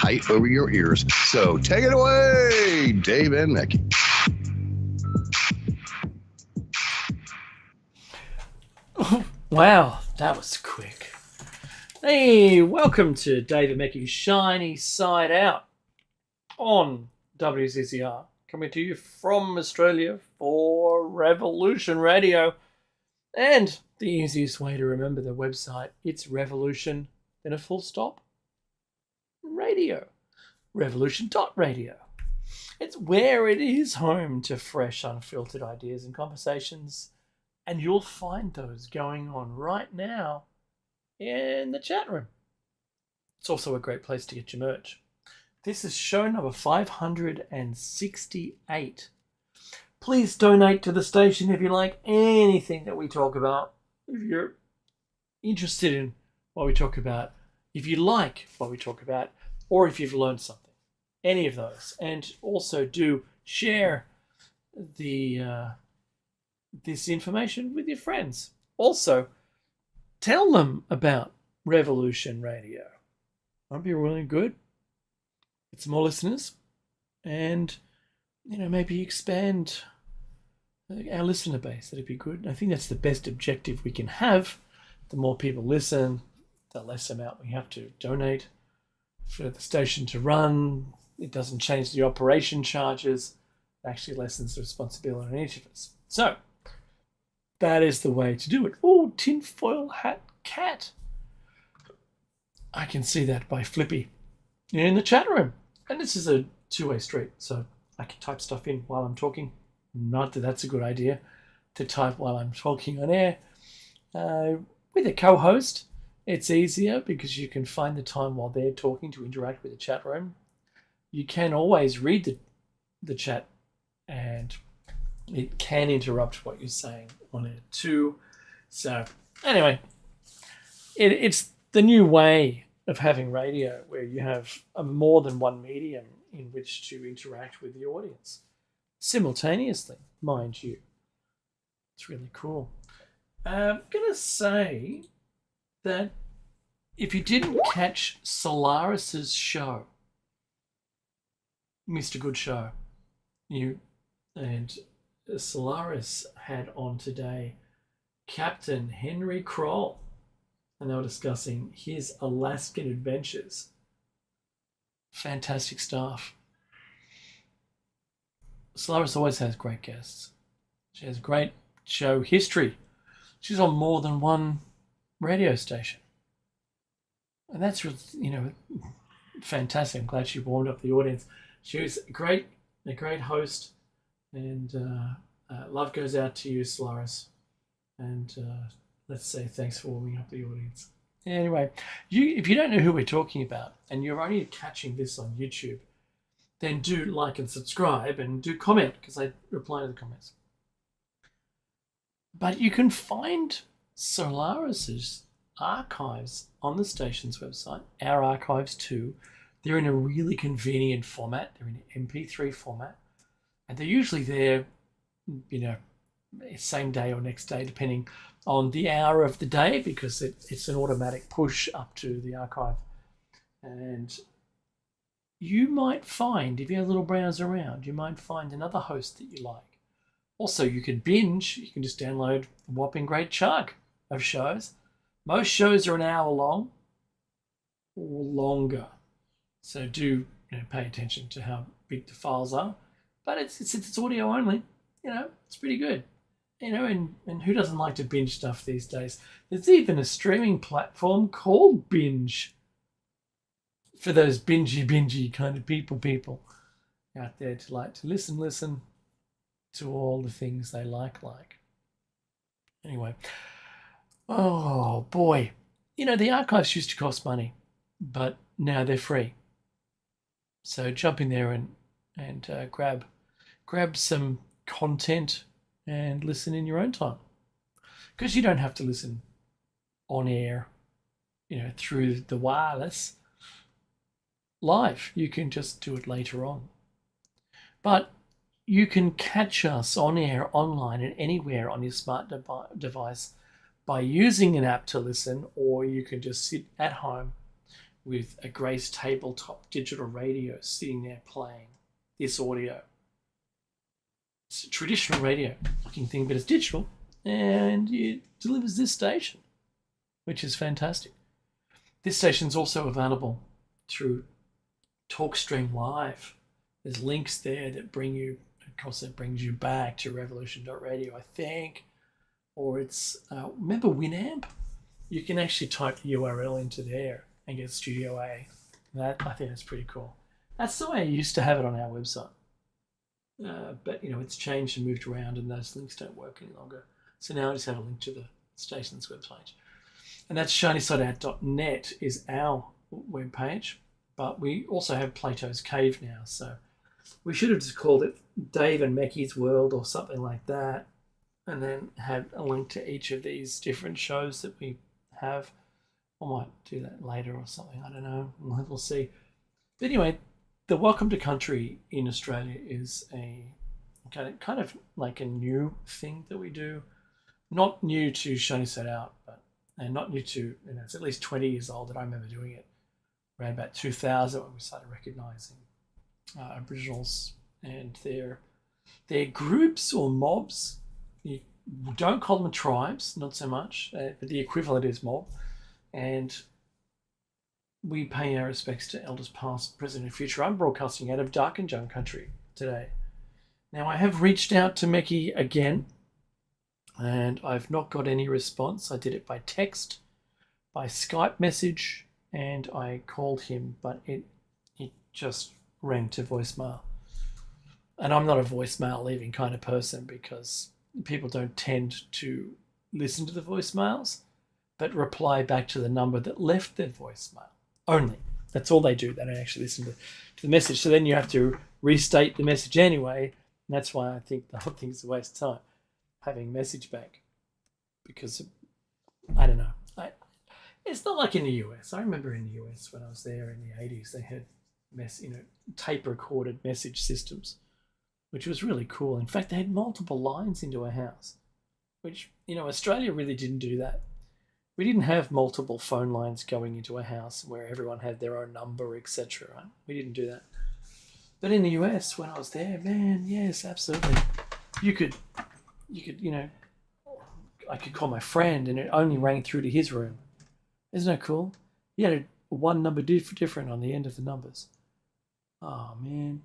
tight over your ears. So take it away, Dave and Mickey. Wow, that was quick. Hey, welcome to David Mackey's Shiny Side Out on WCCR, coming to you from Australia for Revolution Radio. And the easiest way to remember the website, it's Revolution, then a full stop, radio. Revolution.radio. It's where it is home to fresh, unfiltered ideas and conversations. And you'll find those going on right now in the chat room. It's also a great place to get your merch. This is show number 568. Please donate to the station if you like anything that we talk about. If you're interested in what we talk about, if you like what we talk about, or if you've learned something. Any of those. And also do share this information with your friends. Also, tell them about Revolution Radio. Might be really good. Get some more listeners, and maybe expand our listener base. That'd be good. I think that's the best objective we can have. The more people listen, the less amount we have to donate for the station to run. It doesn't change the operation charges. It actually lessens the responsibility on each of us. So that is the way to do it. Oh, tinfoil hat cat. I can see that by Flippy in the chat room. And this is a two-way street, so I can type stuff in while I'm talking. Not that that's a good idea to type while I'm talking on air. With a co-host, it's easier because you can find the time while they're talking to interact with the chat room. You can always read the chat, and it can interrupt what you're saying on it too. So anyway, it's the new way of having radio where you have more than one medium in which to interact with the audience simultaneously, mind you. It's really cool. I'm going to say that if you didn't catch Solaris's show, you missed a good show. And Solaris had on today Captain Henry Kroll, and they were discussing his Alaskan adventures. Fantastic stuff. Solaris always has great guests. She has great show history. She's on more than one radio station. And that's, fantastic. I'm glad she warmed up the audience. She was a great host. And love goes out to you, Solaris. And let's say thanks for warming up the audience. Anyway, if you don't know who we're talking about and you're only catching this on YouTube, then do like and subscribe and do comment because I reply to the comments. But you can find Solaris's archives on the station's website, our archives too. They're in a really convenient format. They're in an MP3 format. And they're usually there, same day or next day, depending on the hour of the day, because it's an automatic push up to the archive. And you might find, if you have a little browser around, you might find another host that you like. Also, you can binge. You can just download a whopping great chunk of shows. Most shows are an hour long or longer. So do pay attention to how big the files are. But it's audio only. It's pretty good. And who doesn't like to binge stuff these days? There's even a streaming platform called Binge for those bingy kind of people out there to like to listen to all the things they like. Anyway, oh boy, the archives used to cost money, but now they're free. So jump in there and grab some content and listen in your own time, because you don't have to listen on air, through the wireless live. You can just do it later on. But you can catch us on air, online, and anywhere on your smart device by using an app to listen, or you can just sit at home with a Grace tabletop digital radio sitting there playing this audio. It's a traditional radio looking thing, but it's digital, and it delivers this station, which is fantastic. This station's also available through TalkStream Live. There's links there that bring you, of course, that brings you back to revolution.radio, I think. Or it's, remember Winamp? You can actually type the URL into there and get Studio A. That, I think that's pretty cool. That's the way I used to have it on our website. But, it's changed and moved around, and those links don't work any longer. So now I just have a link to the station's webpage. And that's shinysideout.net is our webpage. But we also have Plato's Cave now. So we should have just called it Dave and Mecky's World or something like that. And then had a link to each of these different shows that we have. I might do that later or something. I don't know. We'll see. But anyway, the Welcome to Country in Australia is a kind of like a new thing that we do. Not new to Shiny Set Out, and not new to, it's at least 20 years old that I remember doing it. Around about 2000 when we started recognising Aboriginals and their groups or mobs. You don't call them tribes, not so much, but the equivalent is mob. And we pay our respects to elders past, present, and future. I'm broadcasting out of Darkinjung country today. Now, I have reached out to Mecky again, and I've not got any response. I did it by text, by Skype message, and I called him, but it just rang to voicemail. And I'm not a voicemail leaving kind of person because people don't tend to listen to the voicemails, but reply back to the number that left their voicemail only. That's all they do. They don't actually listen to the message. So then you have to restate the message anyway. And that's why I think the whole thing's a waste of time, having message back. Because, I don't know. It's not like in the US. I remember in the US when I was there in the 80s, they had tape recorded message systems, which was really cool. In fact, they had multiple lines into a house, which, Australia really didn't do that. We didn't have multiple phone lines going into a house where everyone had their own number, etc. Right? We didn't do that. But in the US, when I was there, man, yes, absolutely. You could, I could call my friend and it only rang through to his room. Isn't that cool? You had one number different on the end of the numbers. Oh, man.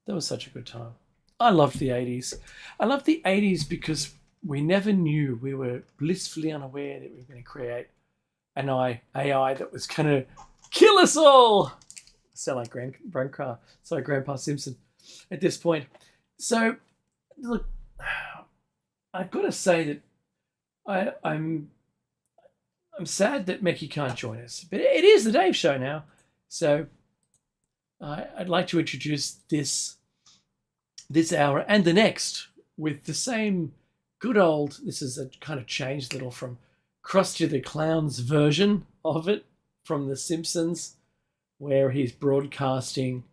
That was such a good time. I loved the 80s. I loved the 80s because we never knew. We were blissfully unaware that we were going to create an AI that was going to kill us all. I sound like Grandpa Simpson at this point. So, look, I've got to say that I'm sad that Mecky can't join us, but it is the Dave Show now. So I'd like to introduce this hour and the next with the same good old, this is a kind of changed little from Krusty the Clown's version of it from The Simpsons, where he's broadcasting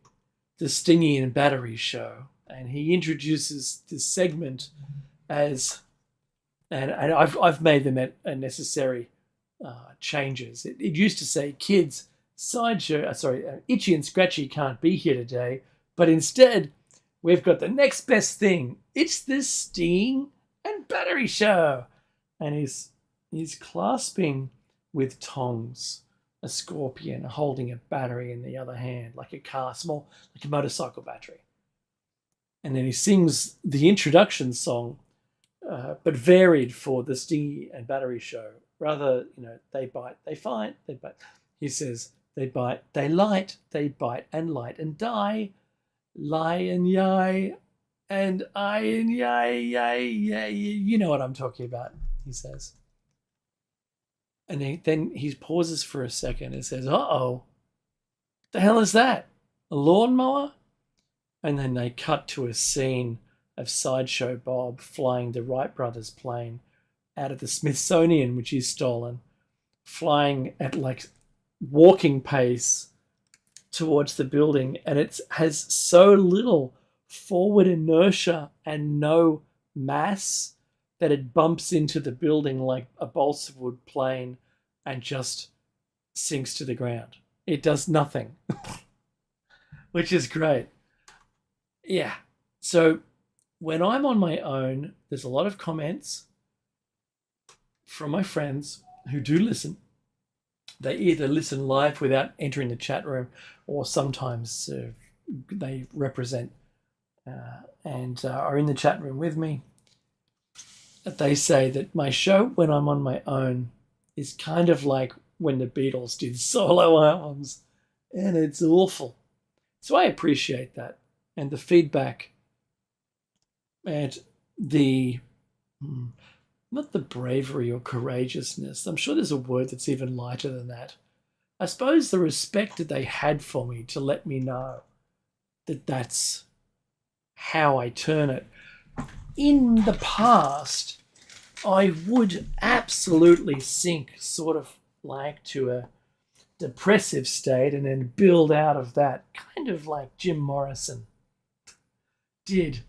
the Stingy and Battery Show. And he introduces this segment as, and I've made them necessary changes. It used to say, kids, Itchy and Scratchy can't be here today, but instead we've got the next best thing. It's the Stinging and Battery Show. And he's clasping with tongs a scorpion, holding a battery in the other hand, like a car, small, like a motorcycle battery. And then he sings the introduction song, but varied for the Stingy and Battery Show. Rather, they bite, they fight, they bite. He says, they bite, they light, they bite and light and die. Lie and yai, and I and yai, yai. You know what I'm talking about, he says. And then he pauses for a second and says, uh-oh, the hell is that? A lawnmower? And then they cut to a scene of Sideshow Bob flying the Wright brothers plane out of the Smithsonian, which he's stolen, flying at like walking pace towards the building, and it has so little forward inertia and no mass that it bumps into the building like a balsa wood plane and just sinks to the ground. it does nothing, which is great. Yeah. So when I'm on my own, there's a lot of comments from my friends who do listen. They either listen live without entering the chat room, or sometimes they represent and are in the chat room with me. They say that my show, when I'm on my own, is kind of like when the Beatles did solo albums, and it's awful. So I appreciate that, and the feedback, and the not the bravery or courageousness. I'm sure there's a word that's even lighter than that. I suppose the respect that they had for me to let me know that that's how I turn it. In the past, I would absolutely sink sort of like to a depressive state and then build out of that, kind of like Jim Morrison did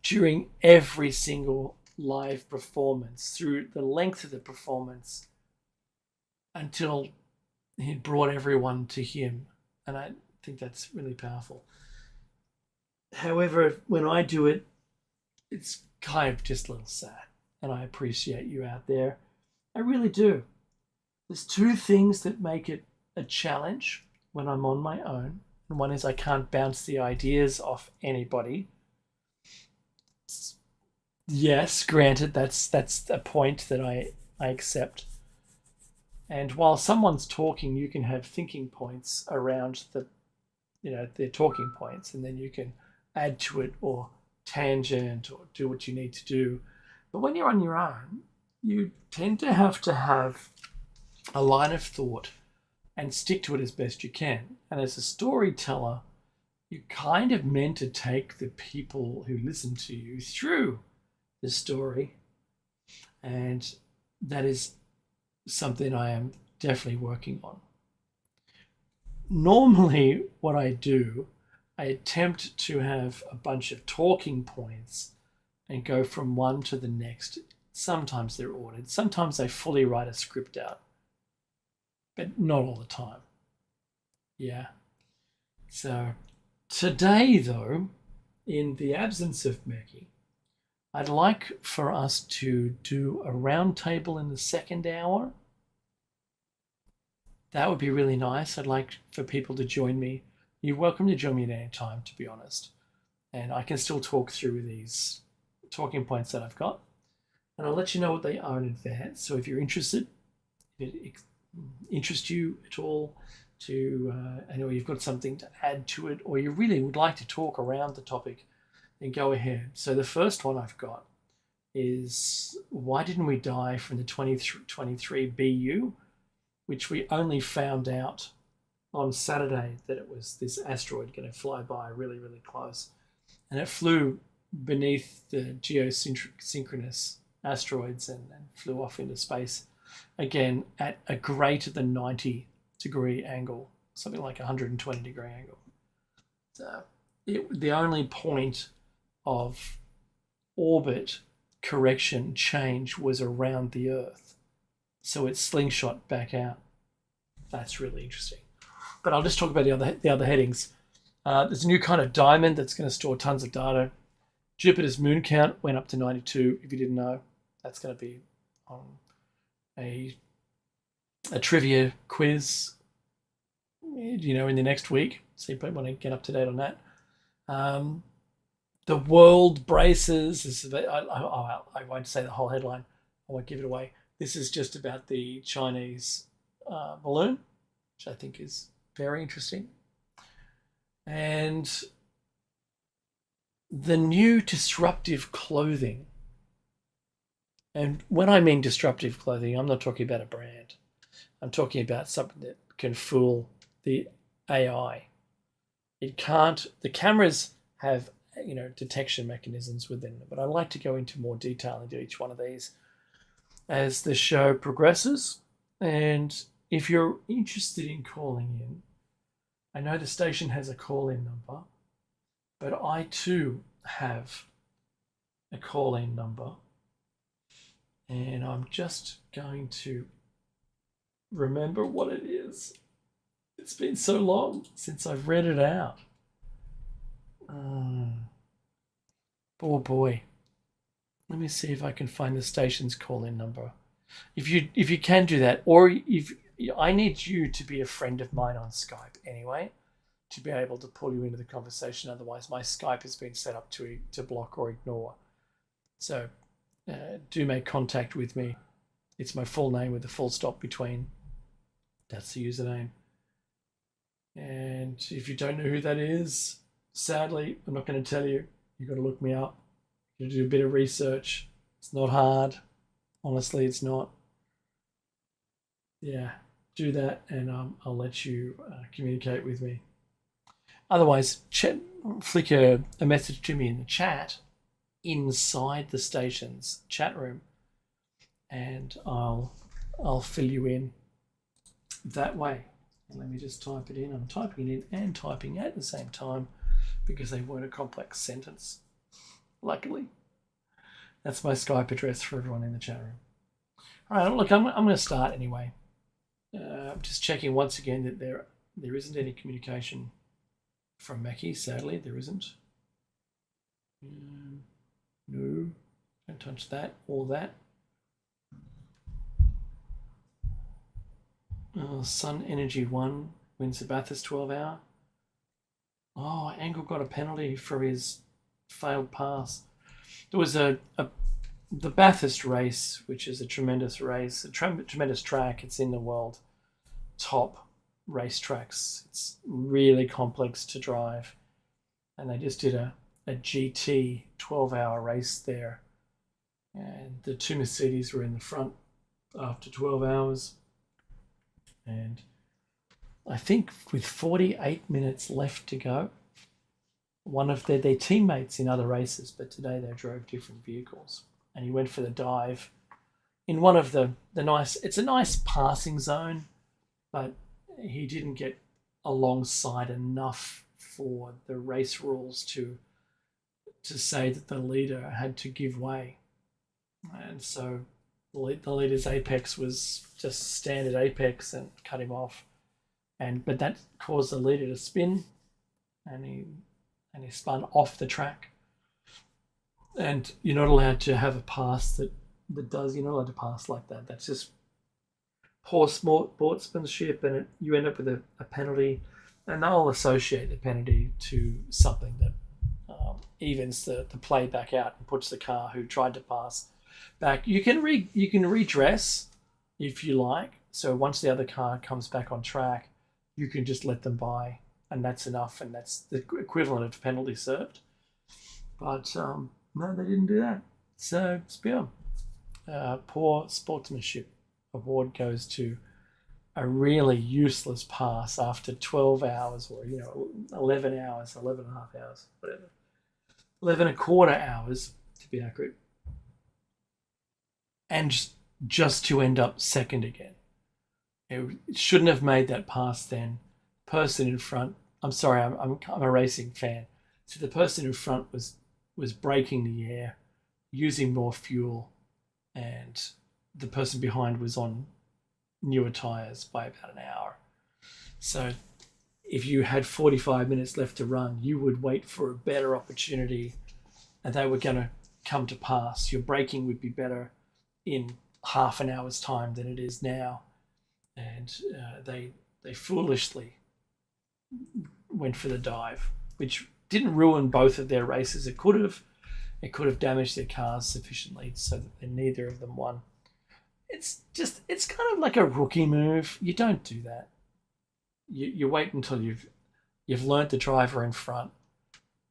during every single live performance, through the length of the performance, until he brought everyone to him. And I think that's really powerful. However, when I do it, it's kind of just a little sad. And I appreciate you out there. I really do. There's two things that make it a challenge when I'm on my own. And one is I can't bounce the ideas off anybody. Yes, granted, that's a point that I accept. And while someone's talking, you can have thinking points around their talking points, and then you can add to it or tangent or do what you need to do. But when you're on your own, you tend to have a line of thought and stick to it as best you can. And as a storyteller, you're kind of meant to take the people who listen to you through the story. And that is something I am definitely working on. Normally, what I do, I attempt to have a bunch of talking points and go from one to the next. Sometimes they're ordered. Sometimes I fully write a script out, but not all the time. Yeah. So today, though, in the absence of Maggie, I'd like for us to do a round table in the second hour. That would be really nice. I'd like for people to join me. You're welcome to join me at any time, to be honest. And I can still talk through these talking points that I've got. And I'll let you know what they are in advance. So if you're interested, if it interests you at all, or you've got something to add to it, or you really would like to talk around the topic, then go ahead. So the first one I've got is, why didn't we die from the 2023 BU, which we only found out on Saturday that it was this asteroid going to fly by really, really close. And it flew beneath the geosynchronous asteroids and flew off into space again at a greater than 90-degree angle, something like 120-degree angle. So the only point of orbit correction change was around the Earth. So it slingshot back out. That's really interesting. But I'll just talk about the other headings. There's a new kind of diamond that's going to store tons of data. Jupiter's moon count went up to 92, if you didn't know. That's going to be on a trivia quiz, in the next week. So you might want to get up to date on that. The world braces. I won't say the whole headline. I won't give it away. This is just about the Chinese balloon, which I think is very interesting. And the new disruptive clothing. And when I mean disruptive clothing, I'm not talking about a brand. I'm talking about something that can fool the AI. It can't. The cameras have, detection mechanisms within them, but I'd like to go into more detail into each one of these as the show progresses. And if you're interested in calling in, I know the station has a call-in number, but I too have a call-in number. And I'm just going to remember what it is. It's been so long since I've read it out. Oh boy. Let me see if I can find the station's call-in number. If you can do that, or if I need you to be a friend of mine on Skype anyway, to be able to pull you into the conversation. Otherwise, my Skype has been set up to block or ignore. So do make contact with me. It's my full name with a full stop between. That's the username. And if you don't know who that is, sadly, I'm not going to tell you. You've got to look me up. You do a bit of research. It's not hard. Honestly, it's not. Yeah, do that, and I'll let you communicate with me. Otherwise, flick a message to me in the chat inside the station's chat room, and I'll fill you in that way. And let me just type it in. I'm typing it in and typing at the same time because they weren't a complex sentence. Luckily, that's my Skype address for everyone in the chat room. All right, look, I'm going to start anyway. I'm just checking once again that there isn't any communication from Mackie. Sadly, there isn't. No, don't touch that or that. Sun Energy 1 wins the Bathurst 12 hour. Oh, Angle got a penalty for his failed pass. There was the Bathurst race, which is a tremendous race, a tremendous track. It's in the world top racetracks. It's really complex to drive. And they just did a GT 12-hour race there. And the two Mercedes were in the front after 12 hours. And I think with 48 minutes left to go, one of their teammates in other races, but today they drove different vehicles. And he went for the dive in one of the nice, it's a nice passing zone, but he didn't get alongside enough for the race rules to say that the leader had to give way. And so the leader's apex was just standard apex and cut him off. But that caused the leader to spin, and he spun off the track. And you're not allowed to have a pass that does. You're not allowed to pass like that. That's just poor sportsmanship, and you end up with a penalty, and they'll associate the penalty to something that evens the play back out and puts the car who tried to pass back. You can redress if you like. So once the other car comes back on track, you can just let them by, and that's enough, and that's the equivalent of penalty served. But no, they didn't do that. So Spear, poor sportsmanship award goes to a really useless pass after 12 hours, or 11 hours, 11 and a half hours, whatever, 11 and a quarter hours to be accurate, and just to end up second again. It shouldn't have made that pass then. Person in front, I'm sorry, I'm a racing fan. So the person in front was braking the air, using more fuel, and the person behind was on newer tyres by about an hour. So if you had 45 minutes left to run, you would wait for a better opportunity, and they were going to come to pass. Your braking would be better in half an hour's time than it is now. And they foolishly went for the dive, which didn't ruin both of their races. It could have damaged their cars sufficiently so that neither of them won. It's kind of like a rookie move. You don't do that. You wait until you've learnt the driver in front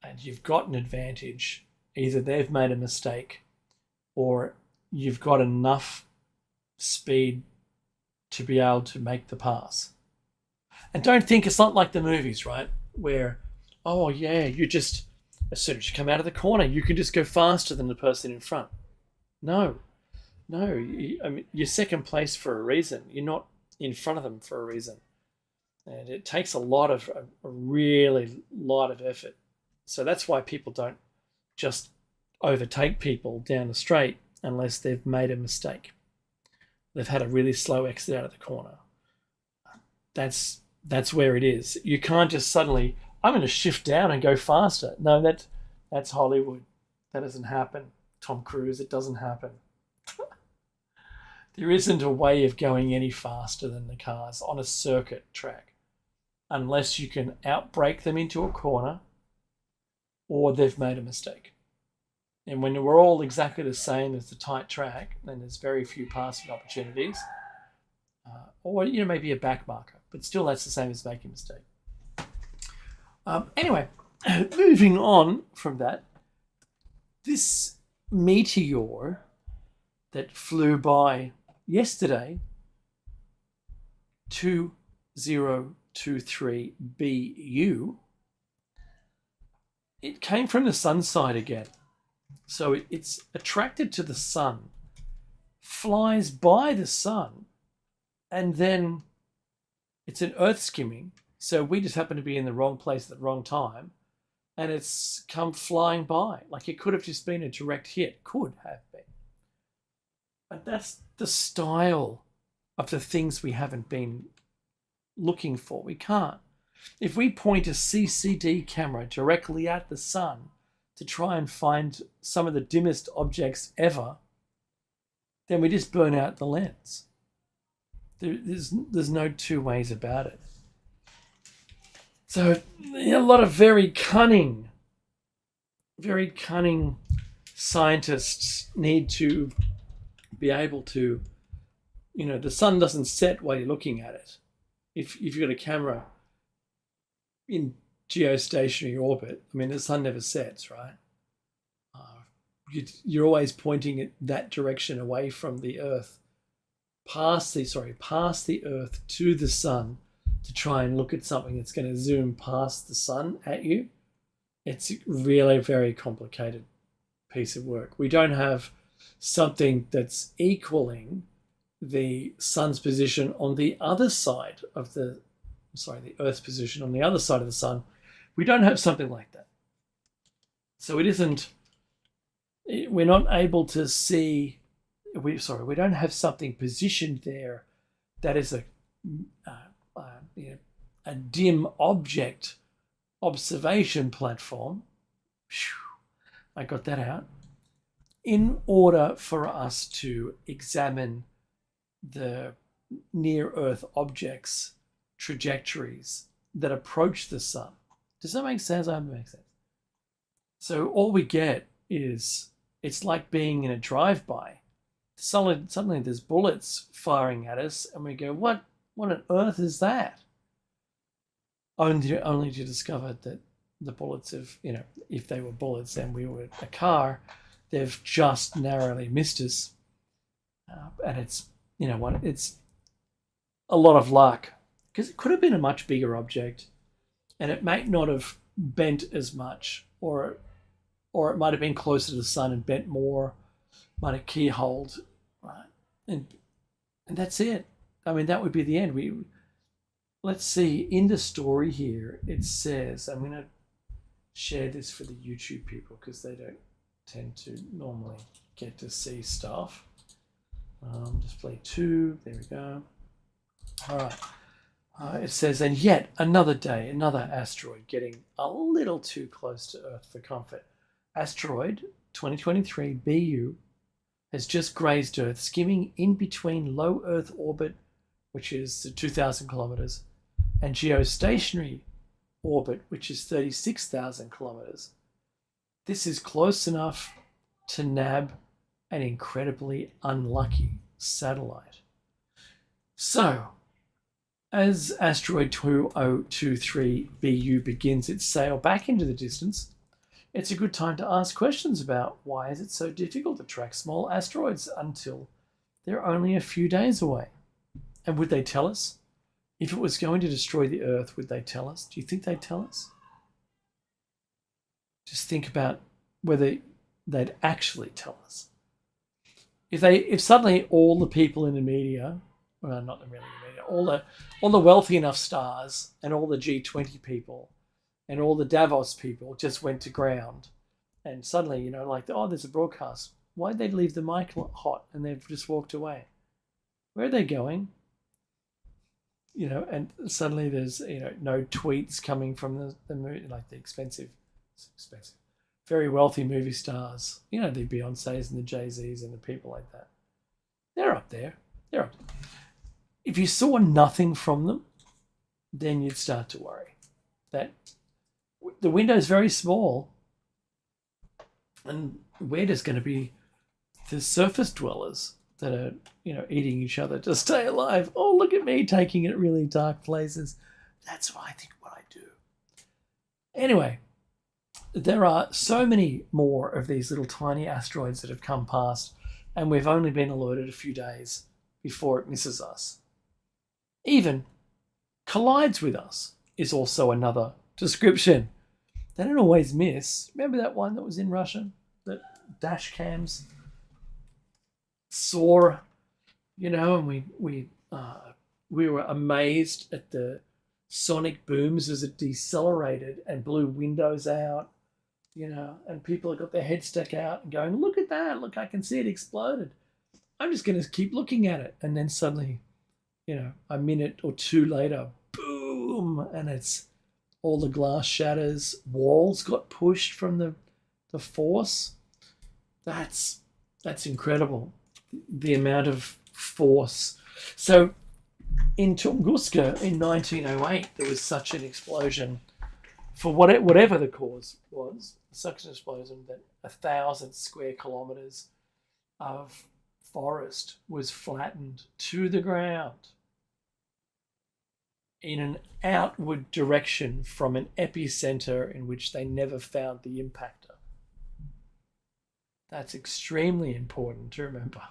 and you've got an advantage. Either they've made a mistake or you've got enough speed to be able to make the pass. And don't think it's not like the movies, right? Where, oh yeah, as soon as you come out of the corner, you can just go faster than the person in front. No, you're second place for a reason. You're not in front of them for a reason. And it takes a really lot of effort. So that's why people don't just overtake people down the straight unless they've made a mistake. They've had a really slow exit out of the corner. That's That's where it is. You can't just suddenly, I'm going to shift down and go faster. No, that's Hollywood. That doesn't happen. Tom Cruise, it doesn't happen. There isn't a way of going any faster than the cars on a circuit track unless you can outbrake them into a corner or they've made a mistake. And when we're all exactly the same as the tight track, then there's very few passing opportunities. Or maybe a back marker, but still that's the same as making a mistake. Anyway, moving on from that, this meteor that flew by yesterday, 2023 BU, it came from the sun side again. So it's attracted to the sun, flies by the sun, and then it's an earth skimming. So we just happen to be in the wrong place at the wrong time, and it's come flying by. Like it could have just been a direct hit. Could have been. But that's the style of the things we haven't been looking for. We can't. If we point a CCD camera directly at the sun to try and find some of the dimmest objects ever, then we just burn out the lens. There's no two ways about it. So a lot of very cunning scientists need to be able to, the sun doesn't set while you're looking at it. If you've got a camera in geostationary orbit, the sun never sets, right? You're always pointing it that direction away from the Earth, past the Earth to the sun to try and look at something that's going to zoom past the sun at you. It's really a very complicated piece of work. We don't have something that's equaling the sun's position on the other side of the Earth's position on the other side of the sun. We don't have something like that. So we're not able to see, we don't have something positioned there that is a dim object observation platform. I got that out. In order for us to examine the near-Earth objects' trajectories that approach the sun. Does that make sense? I hope it makes sense. So all we get is, it's like being in a drive-by. Suddenly there's bullets firing at us, and we go, what on earth is that? Only to discover that the bullets have, if they were bullets and we were a car, they've just narrowly missed us. And it's, it's a lot of luck, because it could have been a much bigger object and it might not have bent as much, or it might have been closer to the sun and bent more, might have keyholed, right? And that's it. That would be the end. Let's see, in the story here, it says, I'm going to share this for the YouTube people because they don't tend to normally get to see stuff. Display 2, there we go. All right. It says, and yet another day, another asteroid getting a little too close to Earth for comfort. Asteroid 2023 BU has just grazed Earth, skimming in between low Earth orbit, which is 2,000 kilometers, and geostationary orbit, which is 36,000 kilometers. This is close enough to nab an incredibly unlucky satellite. So, as asteroid 2023 BU begins its sail back into the distance, it's a good time to ask questions about why is it so difficult to track small asteroids until they're only a few days away. And would they tell us? If it was going to destroy the Earth, would they tell us? Do you think they'd tell us? Just think about whether they'd actually tell us. If suddenly all the people in the media, well, not really the media, all the wealthy enough stars and all the G20 people and all the Davos people just went to ground, and suddenly, there's a broadcast. Why'd they leave the mic hot and they've just walked away? Where are they going? and suddenly there's no tweets coming from the moon, like the expensive, very wealthy movie stars, the Beyoncés and the Jay-Z's and the people like that. They're up there. They're up there. If you saw nothing from them, then you'd start to worry that the window's very small, and we're just going to be the surface dwellers that are, eating each other to stay alive. Oh, look at me taking it really dark places. That's what I do. Anyway, there are so many more of these little tiny asteroids that have come past, and we've only been alerted a few days before it misses us. Even collides with us is also another description. They don't always miss. Remember that one that was in Russia that dash cams saw, and we were amazed at the sonic booms as it decelerated and blew windows out, and people got their head stuck out and going, look at that, look, I can see it exploded. I'm just going to keep looking at it. And then suddenly, a minute or two later, boom, and it's all the glass shatters, walls got pushed from the force. That's incredible, the amount of force. So in Tunguska in 1908, there was such an explosion for whatever the cause was, such an explosion that 1,000 square kilometers of forest was flattened to the ground in an outward direction from an epicenter in which they never found the impactor. That's extremely important to remember.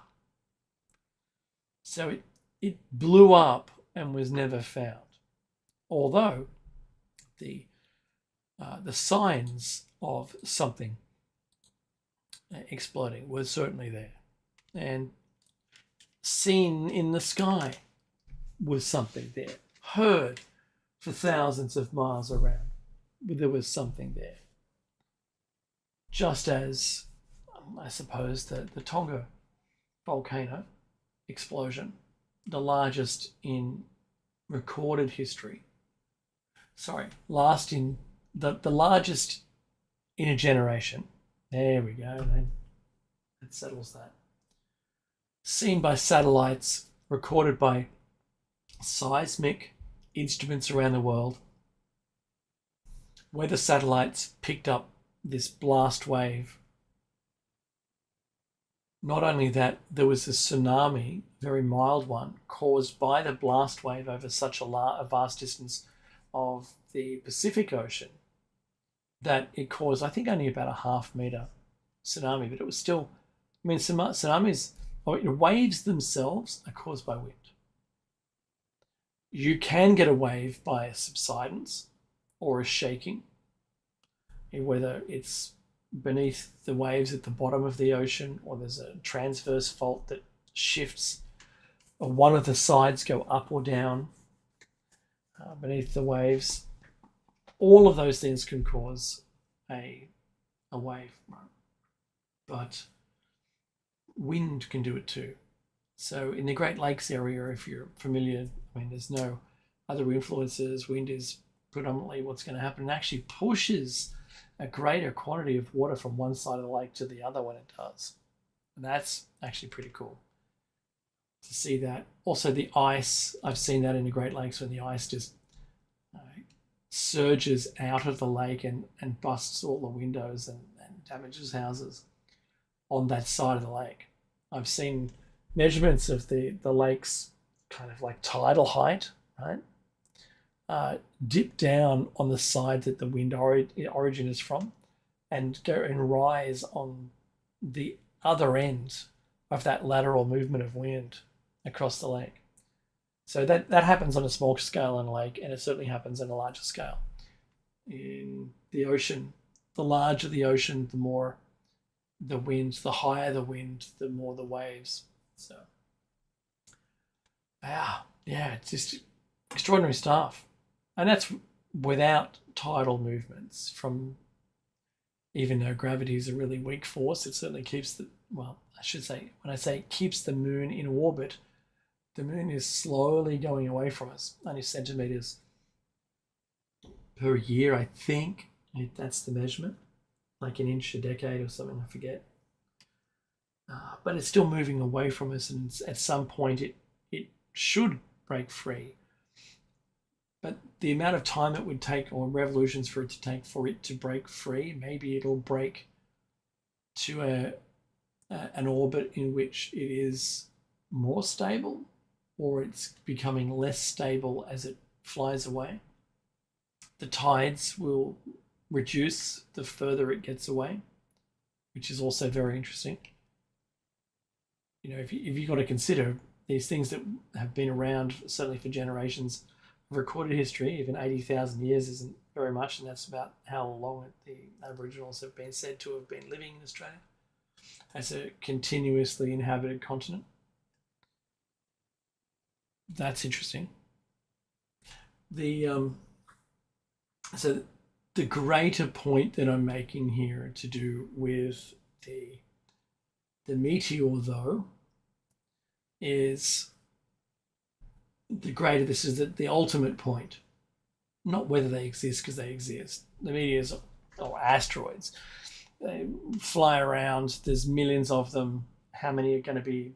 So it blew up and was never found, although the signs of something exploding was certainly there, and seen in the sky was something there, heard for thousands of miles around, there was something there. Just as I suppose the Tonga volcano explosion, the largest in recorded history. The largest in a generation. There we go, then. That settles that. Seen by satellites, recorded by seismic instruments around the world. Weather satellites picked up this blast wave. Not only that, there was a tsunami, very mild one, caused by the blast wave over such a vast distance of the Pacific Ocean that it caused, I think, only about a half-meter tsunami, but it was still, tsunamis, or waves themselves are caused by wind. You can get a wave by a subsidence or a shaking, whether it's beneath the waves at the bottom of the ocean, or there's a transverse fault that shifts, or one of the sides go up or down beneath the waves. All of those things can cause a wave, but wind can do it too. So in the Great Lakes area, if you're familiar, there's no other influences. Wind is predominantly what's going to happen. It actually pushes a greater quantity of water from one side of the lake to the other when it does. And that's actually pretty cool to see that. Also the ice, I've seen that in the Great Lakes when the ice just surges out of the lake and busts all the windows and damages houses on that side of the lake. I've seen measurements of the lake's kind of like tidal height, right? Dip down on the side that the wind origin is from, and go and rise on the other end of that lateral movement of wind across the lake. So that happens on a small scale in a lake, and it certainly happens on a larger scale. In the ocean, the larger the ocean, the more the wind, the higher the wind, the more the waves. So, wow, yeah, it's just extraordinary stuff. And that's without tidal movements from, even though gravity is a really weak force, it certainly keeps when I say it keeps the moon in orbit, the moon is slowly going away from us, only centimeters per year, I think. That's the measurement, like an inch a decade or something, I forget. But it's still moving away from us, and at some point it should break free. But the amount of time it would take, or revolutions for it to take for it to break free, maybe it'll break to an orbit in which it is more stable, or it's becoming less stable as it flies away. The tides will reduce the further it gets away, which is also very interesting. You know, if you've got to consider these things that have been around certainly for generations of recorded history, even 80,000 years isn't very much, and that's about how long the Aboriginals have been said to have been living in Australia as a continuously inhabited continent. That's interesting. So the greater point that I'm making here to do with the meteor, though, is the greater this is the ultimate point, not whether they exist, because they exist. The meteors or asteroids, they fly around. There's millions of them. How many are going to be,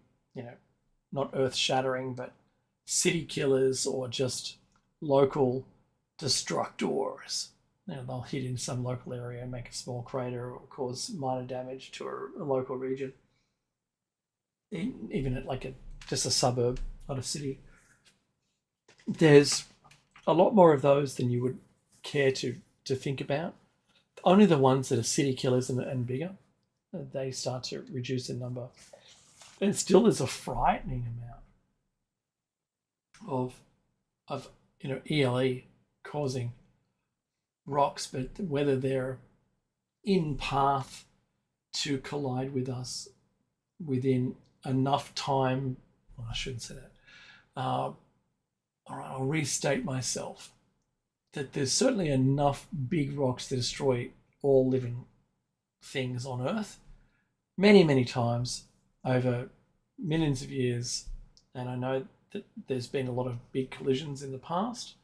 not earth-shattering, but city killers or just local destructors? They'll hit in some local area and make a small crater or cause minor damage to a local region, even at just a suburb, not a city. There's a lot more of those than you would care to think about. Only the ones that are city killers and bigger, they start to reduce in number. And still there's a frightening amount of ELE causing rocks, but whether they're in path to collide with us within enough time, well, I shouldn't say that. All right, I'll restate myself that there's certainly enough big rocks to destroy all living things on Earth many, many times over millions of years. And I know that there's been a lot of big collisions in the past,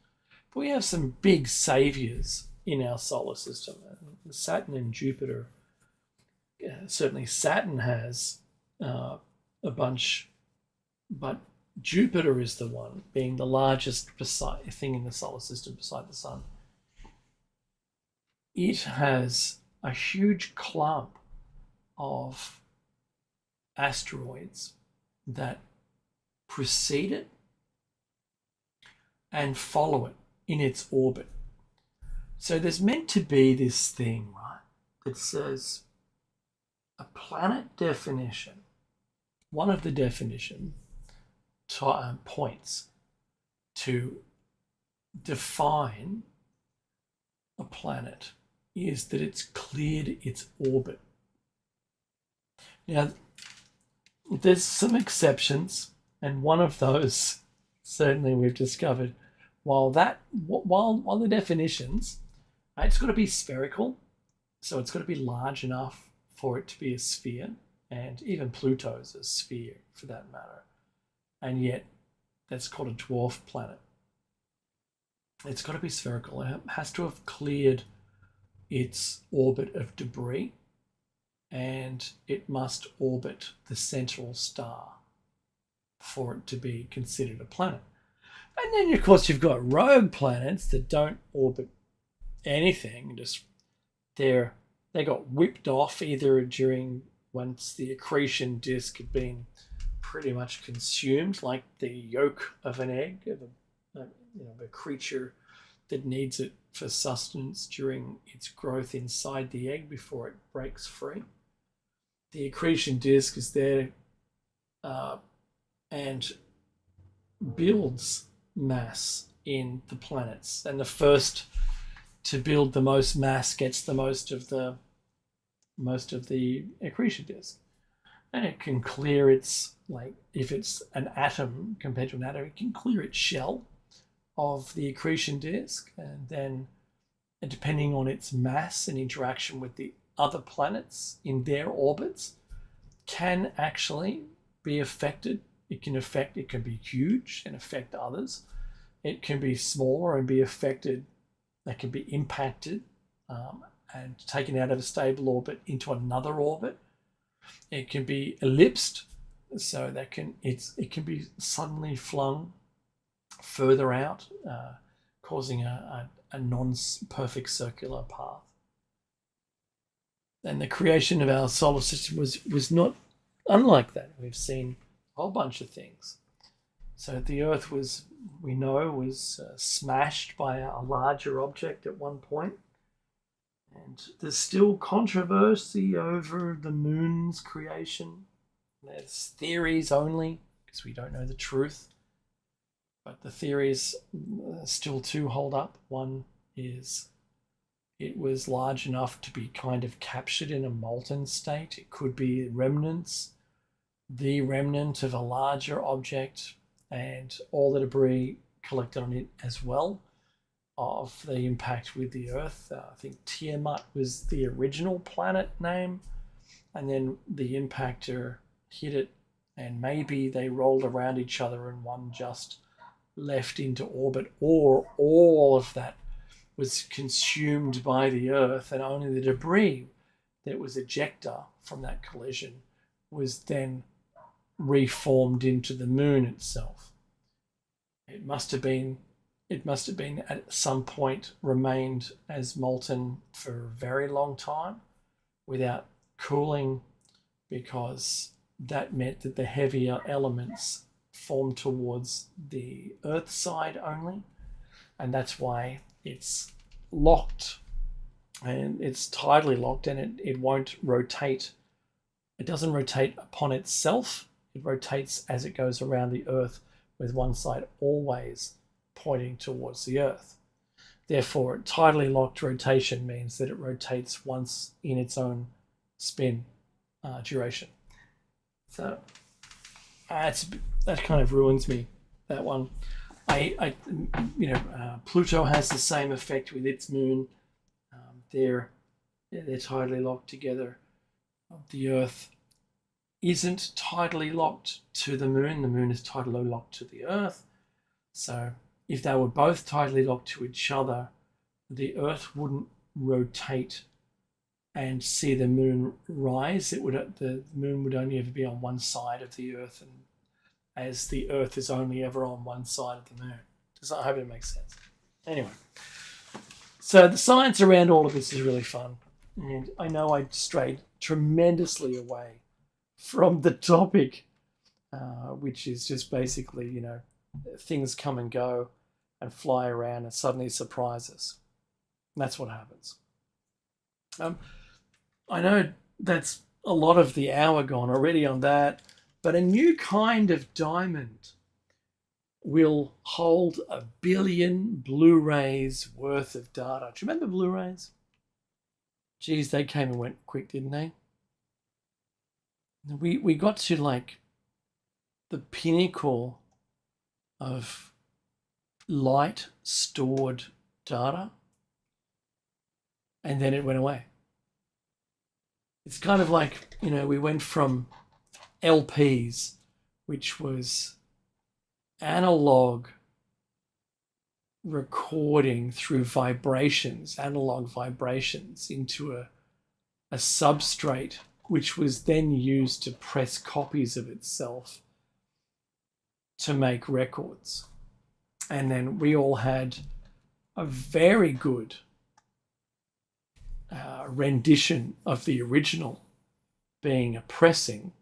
but we have some big saviors in our solar system. Saturn and Jupiter, certainly Saturn has a bunch, but Jupiter is the one, being the largest thing in the solar system beside the sun. It has a huge clump of asteroids that precede it and follow it in its orbit. So there's meant to be this thing, right, that says a planet definition, one of the definition points to define a planet is that it's cleared its orbit. Now, there's some exceptions, and one of those certainly we've discovered. While the definitions, it's got to be spherical, so it's got to be large enough for it to be a sphere, and even Pluto's a sphere for that matter. And yet, that's called a dwarf planet. It's got to be spherical. It has to have cleared its orbit of debris, and it must orbit the central star for it to be considered a planet. And then, of course, you've got rogue planets that don't orbit anything. They got whipped off either once the accretion disk had been pretty much consumed, like the yolk of an egg of a creature that needs it for sustenance during its growth inside the egg before it breaks free. The accretion disk is there and builds mass in the planets, and the first to build the most mass gets the most of the accretion disk, and it can clear its, if it's an atom compared to an atom, it can clear its shell of the accretion disk, and then depending on its mass and interaction with the other planets in their orbits, can actually be affected It can be huge and affect others. It can be smaller and be affected. That can be impacted and taken out of a stable orbit into another orbit. It can be ellipsed, so that it can be suddenly flung further out, causing a non-perfect circular path. And the creation of our solar system was not unlike that. We've seen a whole bunch of things. So the Earth was smashed by a larger object at one point. And there's still controversy over the moon's creation. There's theories only, because we don't know the truth. But the theories still two hold up. One is it was large enough to be kind of captured in a molten state. It could be remnants, the remnant of a larger object, and all the debris collected on it as well of the impact with the Earth. I think Tiamat was the original planet name, and then the impactor hit it, and maybe they rolled around each other and one just left into orbit, or all of that was consumed by the Earth, and only the debris that was ejecta from that collision was then reformed into the moon itself. It must have been at some point remained as molten for a very long time without cooling, because that meant that the heavier elements formed towards the Earth side only, and that's why it's locked, and it's tidally locked, and it won't rotate. It doesn't rotate upon itself. It rotates as it goes around the Earth, with one side always pointing towards the Earth. Therefore, tidally locked rotation means that it rotates once in its own spin duration. So that kind of ruins me, that one. Pluto has the same effect with its moon. They're tidally locked together. The Earth isn't tidally locked to the moon. The moon is tidally locked to the Earth. So if they were both tidally locked to each other, the Earth wouldn't rotate and see the moon rise. The moon would only ever be on one side of the Earth, and as the Earth is only ever on one side of the moon. I hope it makes sense. Anyway, so the science around all of this is really fun, and I know I strayed tremendously away from the topic, which is just basically, things come and go and fly around and suddenly surprise us. And that's what happens. I know that's a lot of the hour gone already on that, but a new kind of diamond will hold 1 billion Blu-rays worth of data. Do you remember Blu-rays? Geez, they came and went quick, didn't they? We got to like the pinnacle of light stored data, and then it went away. It's kind of like, we went from LPs, which was analog recording through analog vibrations, into a substrate, which was then used to press copies of itself to make records. And then we all had a very good rendition of the original, being a pressing,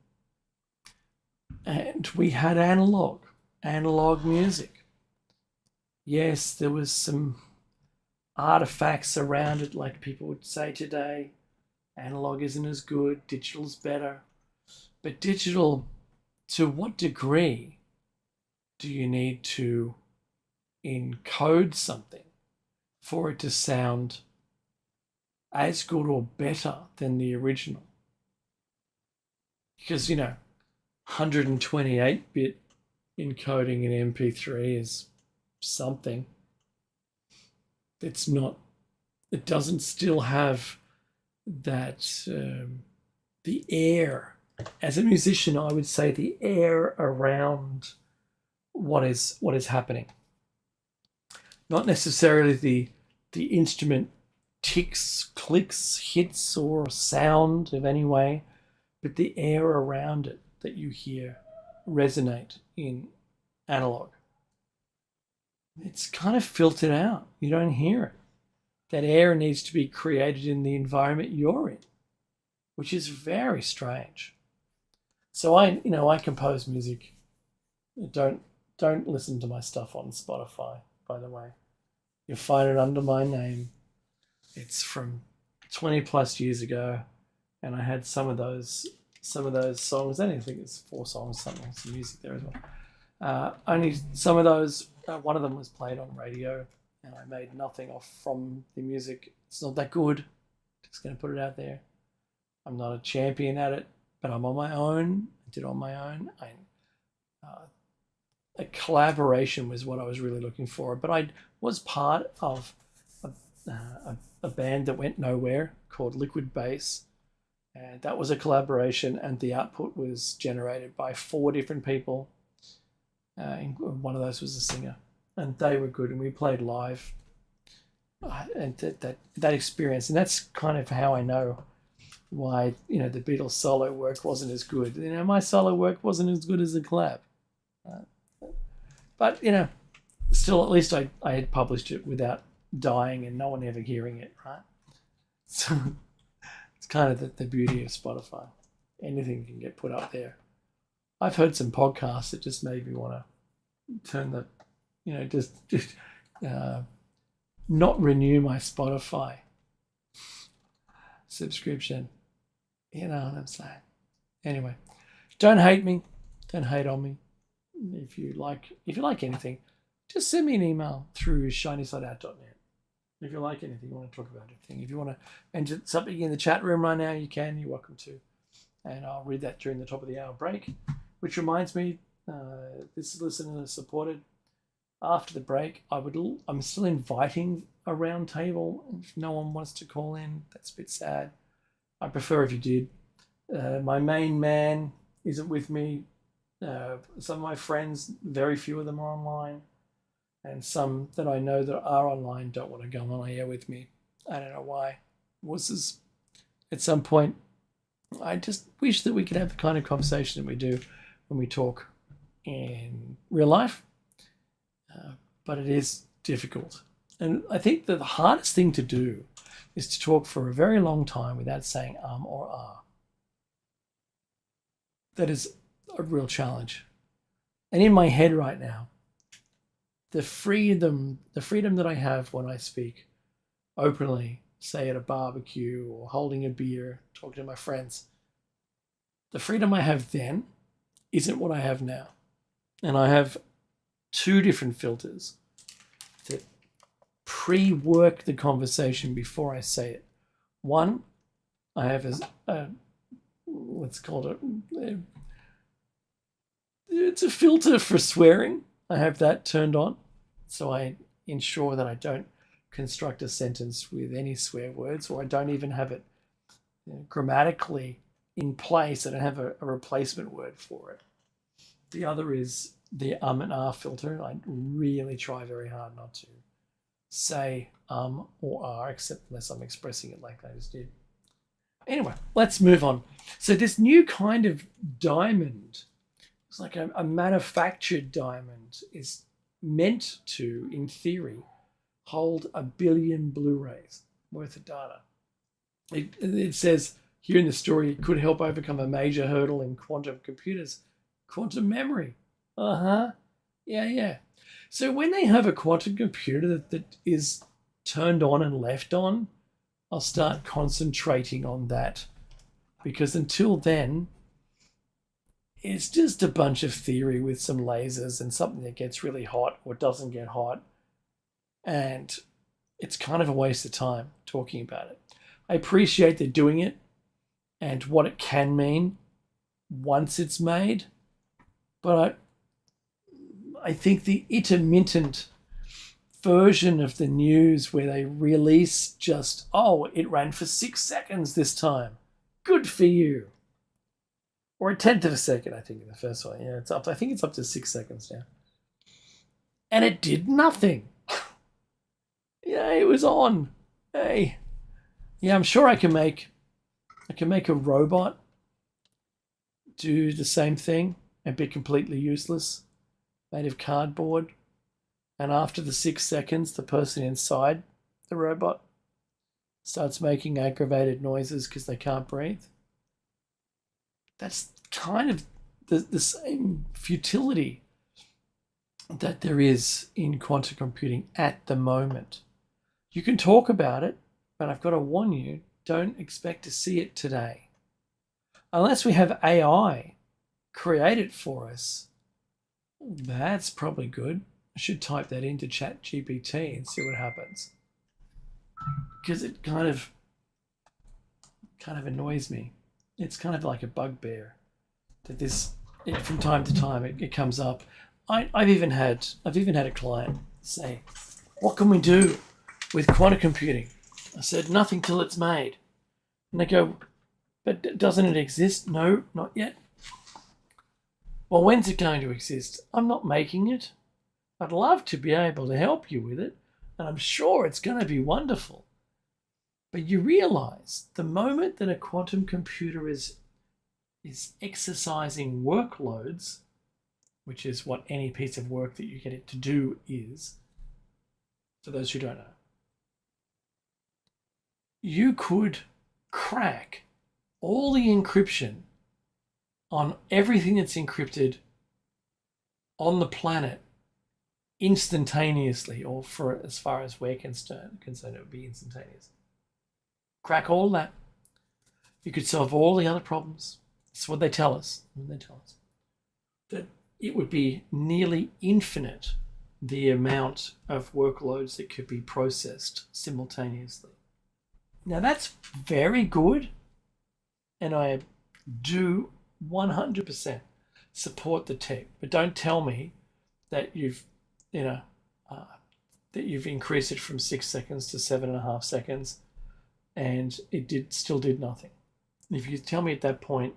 and we had analog music. Yes, there was some artifacts around it, like people would say today, analog isn't as good, digital's better. But digital, to what degree do you need to encode something for it to sound as good or better than the original? Because, 128-bit encoding in MP3 is something. It doesn't still have that, the air As a musician, I would say the air around what is happening, not necessarily the instrument ticks, clicks, hits, or sound of any way, but the air around it that you hear resonate in analog. It's kind of filtered out. You don't hear it. That air needs to be created in the environment you're in, which is very strange. So I compose music. Don't listen to my stuff on Spotify, by the way. You'll find it under my name. It's from 20 plus years ago, and I had some of those songs. I think it's 4 songs, some music there as well. Only some of those. One of them was played on radio, and I made nothing off from the music. It's not that good. Just going to put it out there. I'm not a champion at it, but I'm on my own. I did it on my own. A collaboration was what I was really looking for, but I was part of a band that went nowhere called Liquid Bass, and that was a collaboration, and the output was generated by 4 different people. One of those was a singer, and they were good, and we played live. And that experience, and that's kind of how I know why the Beatles solo work wasn't as good. My solo work wasn't as good as the collab, but still at least I had published it without dying and no one ever hearing it, right? So it's kind of the beauty of Spotify. Anything can get put up there. I've heard some podcasts that just made me want to turn the, just not renew my Spotify subscription. You know what I'm saying? Anyway, don't hate me. Don't hate on me. If you like anything, just send me an email through shinysideout.net. If you like anything, you want to talk about anything. If you want to enter something in the chat room right now, you can. You're welcome to. And I'll read that during the top of the hour break. Which reminds me, this listener is supported. After the break, I'm still inviting a round table. If no one wants to call in, that's a bit sad. I prefer if you did. My main man isn't with me. Some of my friends, very few of them are online. And some that I know that are online don't want to go on air with me. I don't know why. At some point, I just wish that we could have the kind of conversation that we do when we talk in real life. But it is difficult. And I think that the hardest thing to do is to talk for a very long time without saying or ah. That is a real challenge. And in my head right now, the freedom that I have when I speak openly, say at a barbecue or holding a beer, talking to my friends, the freedom I have then isn't what I have now. And I have 2 different filters that pre-work the conversation before I say it. One, I have it's a filter for swearing. I have that turned on, so I ensure that I don't construct a sentence with any swear words, or I don't even have it grammatically in place. I don't have a replacement word for it. The other is the and ah filter. I really try very hard not to say or ah, except unless I'm expressing it like I just did. Anyway, let's move on. So this new kind of diamond, it's like a manufactured diamond, is meant to, in theory, hold 1 billion Blu-rays worth of data. It says here in the story, it could help overcome a major hurdle in quantum computers, quantum memory. Yeah. So when they have a quantum computer that is turned on and left on, I'll start concentrating on that, because until then, it's just a bunch of theory with some lasers and something that gets really hot or doesn't get hot. And it's kind of a waste of time talking about it. I appreciate they're doing it and what it can mean once it's made. But I think the intermittent version of the news where they release it ran for 6 seconds this time. Good for you. or a tenth of a second, I think, in the first one. Yeah, it's up. I think it's up to 6 seconds now, and it did nothing. Yeah, it was on. Hey, yeah, I'm sure I can make a robot do the same thing and be completely useless, made of cardboard. And after the 6 seconds, the person inside the robot starts making aggravated noises because they can't breathe. That's kind of the same futility that there is in quantum computing at the moment. You can talk about it, but I've got to warn you, don't expect to see it today. Unless we have AI create it for us, that's probably good. I should type that into ChatGPT and see what happens. Because it kind of annoys me. It's kind of like a bugbear that from time to time it comes up. I've even had a client say, "What can we do with quantum computing?" I said, "Nothing till it's made." And they go, "But doesn't it exist?" "No, not yet." "Well, when's it going to exist?" "I'm not making it. I'd love to be able to help you with it, and I'm sure it's going to be wonderful." But you realize the moment that a quantum computer is exercising workloads, which is what any piece of work that you get it to do is, for those who don't know, you could crack all the encryption on everything that's encrypted on the planet instantaneously, or for as far as we're concerned, it would be instantaneous. Crack all that. You could solve all the other problems. That's what they tell us. That it would be nearly infinite, the amount of workloads that could be processed simultaneously. Now that's very good, and I do 100% support the tech. But don't tell me that you've increased it from 6 seconds to 7.5 seconds, and it still did nothing. If you tell me at that point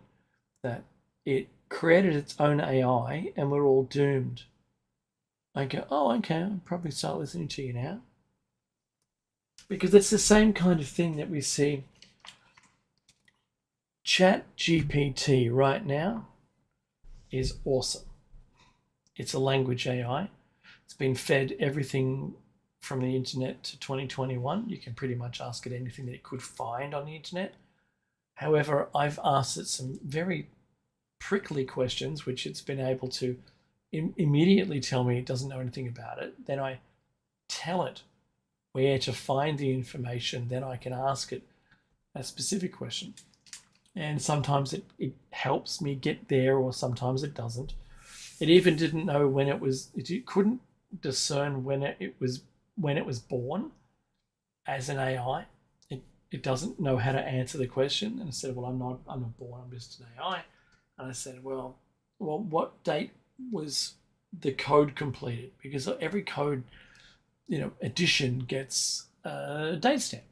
that it created its own AI and we're all doomed, I go, "Oh, okay, I'll probably start listening to you now." Because it's the same kind of thing that we see. ChatGPT right now is awesome. It's a language AI. It's been fed everything from the internet to 2021. You can pretty much ask it anything that it could find on the internet. However, I've asked it some very prickly questions, which it's been able to immediately tell me it doesn't know anything about it. Then I tell it where to find the information. Then I can ask it a specific question. And sometimes it helps me get there, or sometimes it doesn't. It even didn't know when it couldn't discern when it was born as an AI. It doesn't know how to answer the question. And I said, "Well, I'm not born, I'm just an AI." And I said, well, what date was the code completed? Because every code, addition gets a date stamp.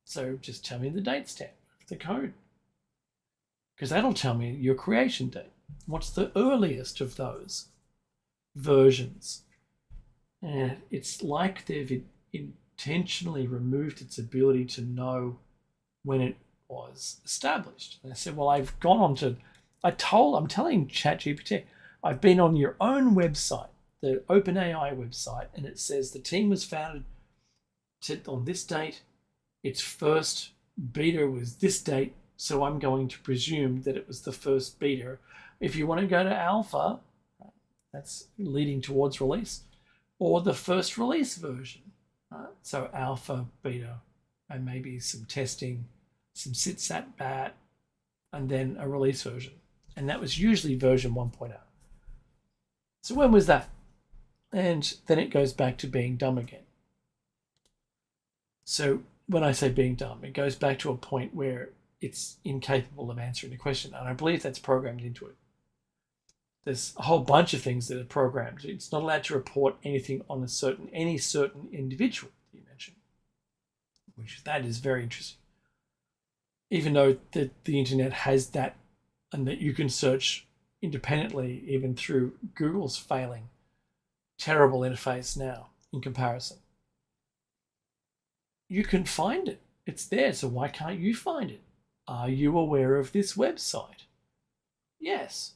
So just tell me the date stamp of the code, because that'll tell me your creation date. What's the earliest of those versions? And it's like they've intentionally removed its ability to know when it was established. And I said, well, I'm telling ChatGPT, I've been on your own website, the OpenAI website, and it says the team was founded on this date. Its first beta was this date. So I'm going to presume that it was the first beta. If you want to go to alpha, that's leading towards release, or the first release version. So alpha, beta, and maybe some testing, some sit-sat bat, and then a release version. And that was usually version 1.0. So when was that? And then it goes back to being dumb again. So when I say being dumb, it goes back to a point where it's incapable of answering the question. And I believe that's programmed into it. There's a whole bunch of things that are programmed. It's not allowed to report anything on any certain individual you mentioned, that is very interesting. Even though the internet has that and that you can search independently even through Google's failing, terrible interface now in comparison. You can find it. It's there, so why can't you find it? Are you aware of this website? Yes.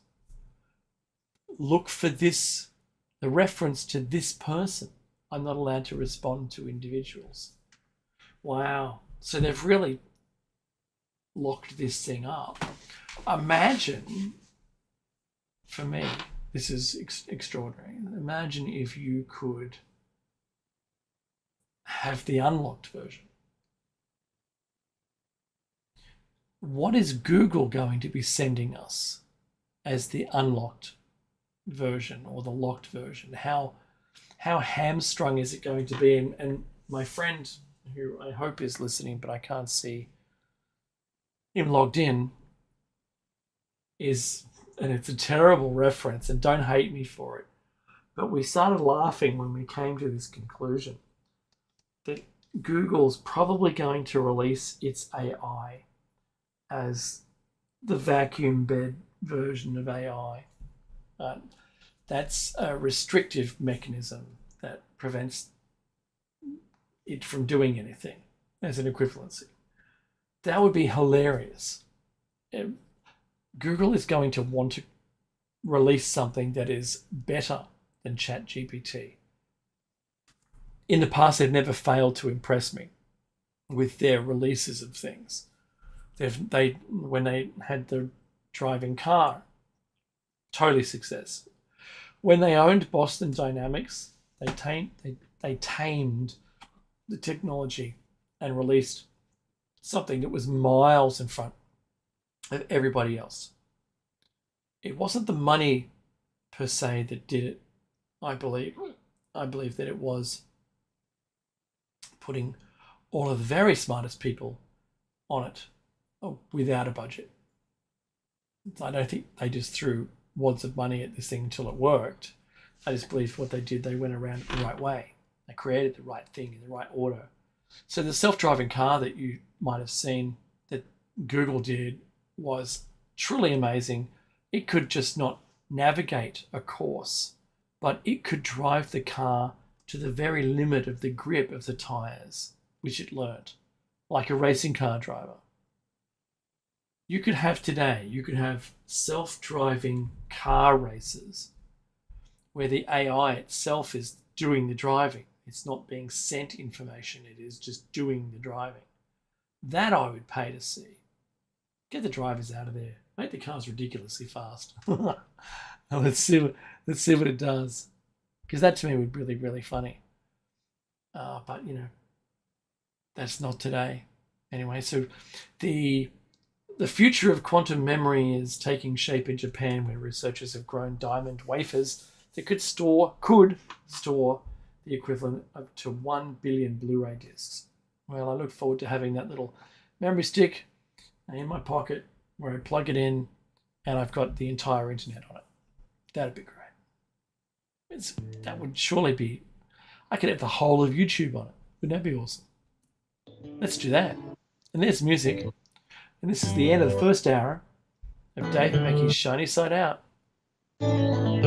Look for this, the reference to this person. I'm not allowed to respond to individuals. Wow. So they've really locked this thing up. Imagine, for me, this is extraordinary. Imagine if you could have the unlocked version. What is Google going to be sending us as the unlocked version or the locked version? How hamstrung is it going to be? And my friend, who I hope is listening, but I can't see him logged in, and it's a terrible reference, and don't hate me for it, but we started laughing when we came to this conclusion that Google's probably going to release its AI as the vacuum bed version of AI. That's a restrictive mechanism that prevents it from doing anything as an equivalency. That would be hilarious. Google is going to want to release something that is better than ChatGPT. In the past, they've never failed to impress me with their releases of things. When they had the driving car, totally success. When they owned Boston Dynamics, they tamed the technology and released something that was miles in front of everybody else. It wasn't the money per se that did it, I believe. I believe that it was putting all of the very smartest people on it without a budget. I don't think they just threw wads of money at this thing until it worked. I just believe what they did, they went around it the right way. They created the right thing in the right order. So the self-driving car that you might have seen that Google did was truly amazing. It could just not navigate a course, but it could drive the car to the very limit of the grip of the tires, which it learned, like a racing car driver. You could have self-driving car races where the AI itself is doing the driving. It's not being sent information. It is just doing the driving. That I would pay to see. Get the drivers out of there. Make the cars ridiculously fast. Let's see what it does. Because that to me would be really, really funny. But, that's not today. Anyway, so the future of quantum memory is taking shape in Japan, where researchers have grown diamond wafers that could store the equivalent of to 1 billion Blu-ray discs. Well, I look forward to having that little memory stick in my pocket where I plug it in and I've got the entire internet on it. That'd be great. That would surely be... I could have the whole of YouTube on it. Wouldn't that be awesome? Let's do that. And there's music. And this is the end of the first hour of David Mackey's Shiny Side Out. And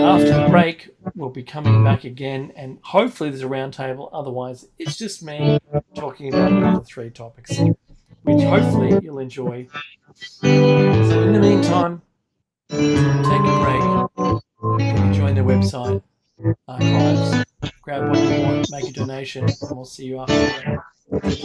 after the break, we'll be coming back again, and hopefully there's a round table. Otherwise, it's just me talking about another 3 topics, which hopefully you'll enjoy. So in the meantime, take a break, join the website, archives, grab what you want, make a donation, and we'll see you after the break.